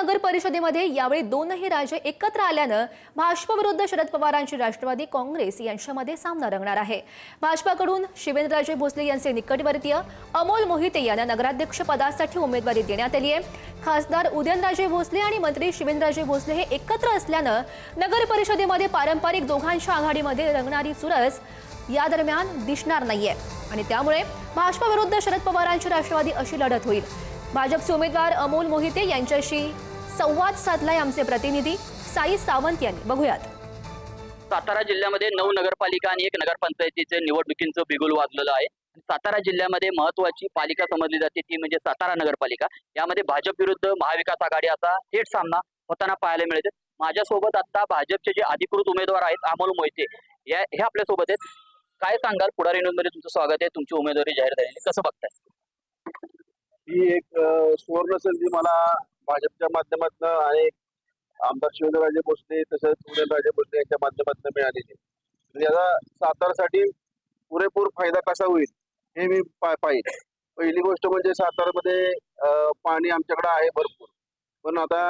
नगर परिषदेमध्ये यावेळी दोनही राजे एकत्र आल्यानं भाजप विरुद्ध शरद पवारांची राष्ट्रवादी काँग्रेस यांच्यामध्ये सामना रंगणार आहे। भाजपकडून शिवेंद्रराजे भोसले यांचे निकटवर्तीय अमोल मोहिते यांना नगराध्यक्ष पदासाठी उमेदवारी देण्यात आली आहे। खासदार उदयनराजे भोसले आणि मंत्री शिवेंद्रराजे भोसले हे एकत्र असल्यानं नगर परिषदेमध्ये पारंपरिक दोघांच्या आघाडीमध्ये रंगणारी चुरस या दरम्यान दिसणार नाहीये आणि त्यामुळे भाजप विरुद्ध शरद पवारांची राष्ट्रवादी अशी लढत होईल। भाजपचे उमेदवार अमोल मोहिते यांच्याशी संवाद साधलाय आमचे प्रतिनिधी साई सावंत यांनी। बघूयात। सातारा जिल्ह्यामध्ये 9 नगरपालिका आणि 1 नगरपंचायतीचे निवडणुकींचं बिगुल वाजलेलं आहे। सातारा जिल्ह्यामध्ये महत्त्वाची पालिका समजली जाते ती म्हणजे सातारा नगरपालिका। यामध्ये भाजप विरुद्ध महाविकास आघाडी असा थेट सामना होताना पाहायला मिळते। माझ्यासोबत आता भाजपचे जे अधिकृत उमेदवार आहेत अमोल मोहिते हे आपल्या सोबत आहेत। काय सांगाल, पुढारी न्यूजमध्ये तुमचं स्वागत आहे। तुमची उमेदवारी जाहीर झालेली कसं बघताय? ही एक सुवर्ण संधी मला भाजपच्या माध्यमातून आणि आमदार शिवेंद्रराजे भोसले तसंच उदयनराजे भोसले यांच्या माध्यमातून मिळालेली आहे। याचा सातारासाठी पुरेपूर फायदा कसा होईल हे मी पाहिजे। पहिली गोष्ट म्हणजे सातारामध्ये पाणी आमच्याकडे आहे भरपूर, पण आता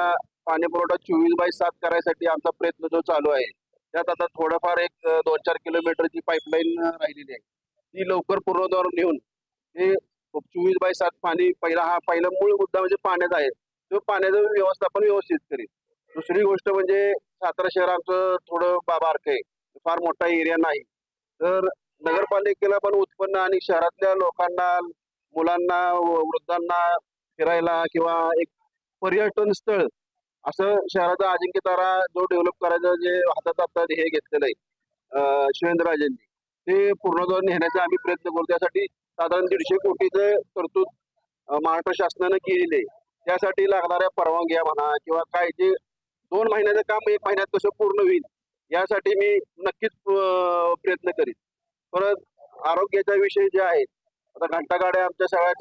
पाणी पुरवठा 24/7 करायसाठी आमचा प्रयत्न जो चालू आहे त्यात आता थोडंफार एक 2-4 किलोमीटरची पाईपलाईन राहिलेली आहे। ती लवकर पूर्णत्वावर नेऊन हे 24/7 पाणी पहिला मूळ मुद्दा म्हणजे पाण्याचा आहे, तो पाण्याचं व्यवस्थापन व्यवस्थित करेल। दुसरी गोष्ट म्हणजे सातारा शहर आमचं थोडं बारकं आहे, फार मोठा एरिया नाही, तर नगरपालिकेला पण उत्पन्न आणि शहरातल्या लोकांना, मुलांना, वृद्धांना फिरायला किंवा एक पर्यटन स्थळ असं शहराचा अजिंक्यतारा जो डेव्हलप करायचं जे हातात आता हे घेतलेलं आहे शिवेंद्रराजेंनी, ते पूर्णत्वावर नेण्याचा आम्ही प्रयत्न करू। त्यासाठी साधारण 150 कोटीचं तरतूद महाराष्ट्र शासनानं केलेली आहे। त्यासाठी लागणाऱ्या परवानग्या म्हणा किंवा काय जे 2 महिन्याचं काम 1 महिन्यात कसं पूर्ण होईल यासाठी मी नक्कीच प्रयत्न करीन। परत आरोग्याचा विषय जे आहे, आता घंटागाड्या आमच्या सगळ्या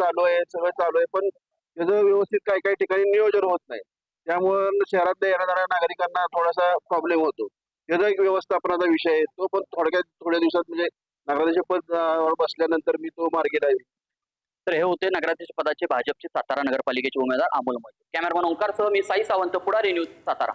सगळं चालू आहे, पण त्याचं व्यवस्थित काही ठिकाणी नियोजन होत नाही, त्यामुळे शहरातल्या येणाऱ्या नागरिकांना थोडासा प्रॉब्लेम होतो। त्याचा एक व्यवस्थापनाचा विषय आहे, तो पण थोड्या दिवसात म्हणजे नगराध्यक्ष पद बसल्यानंतर मी तो मार्गी लावेल। तर हे होते नगराध्यक्ष पदाचे भाजपचे सातारा नगरपालिकेचे उमेदवार अमोल मोहिते। कॅमेरामन ओंकारसह मी साई सावंत, पुढारी न्यूज, सातारा।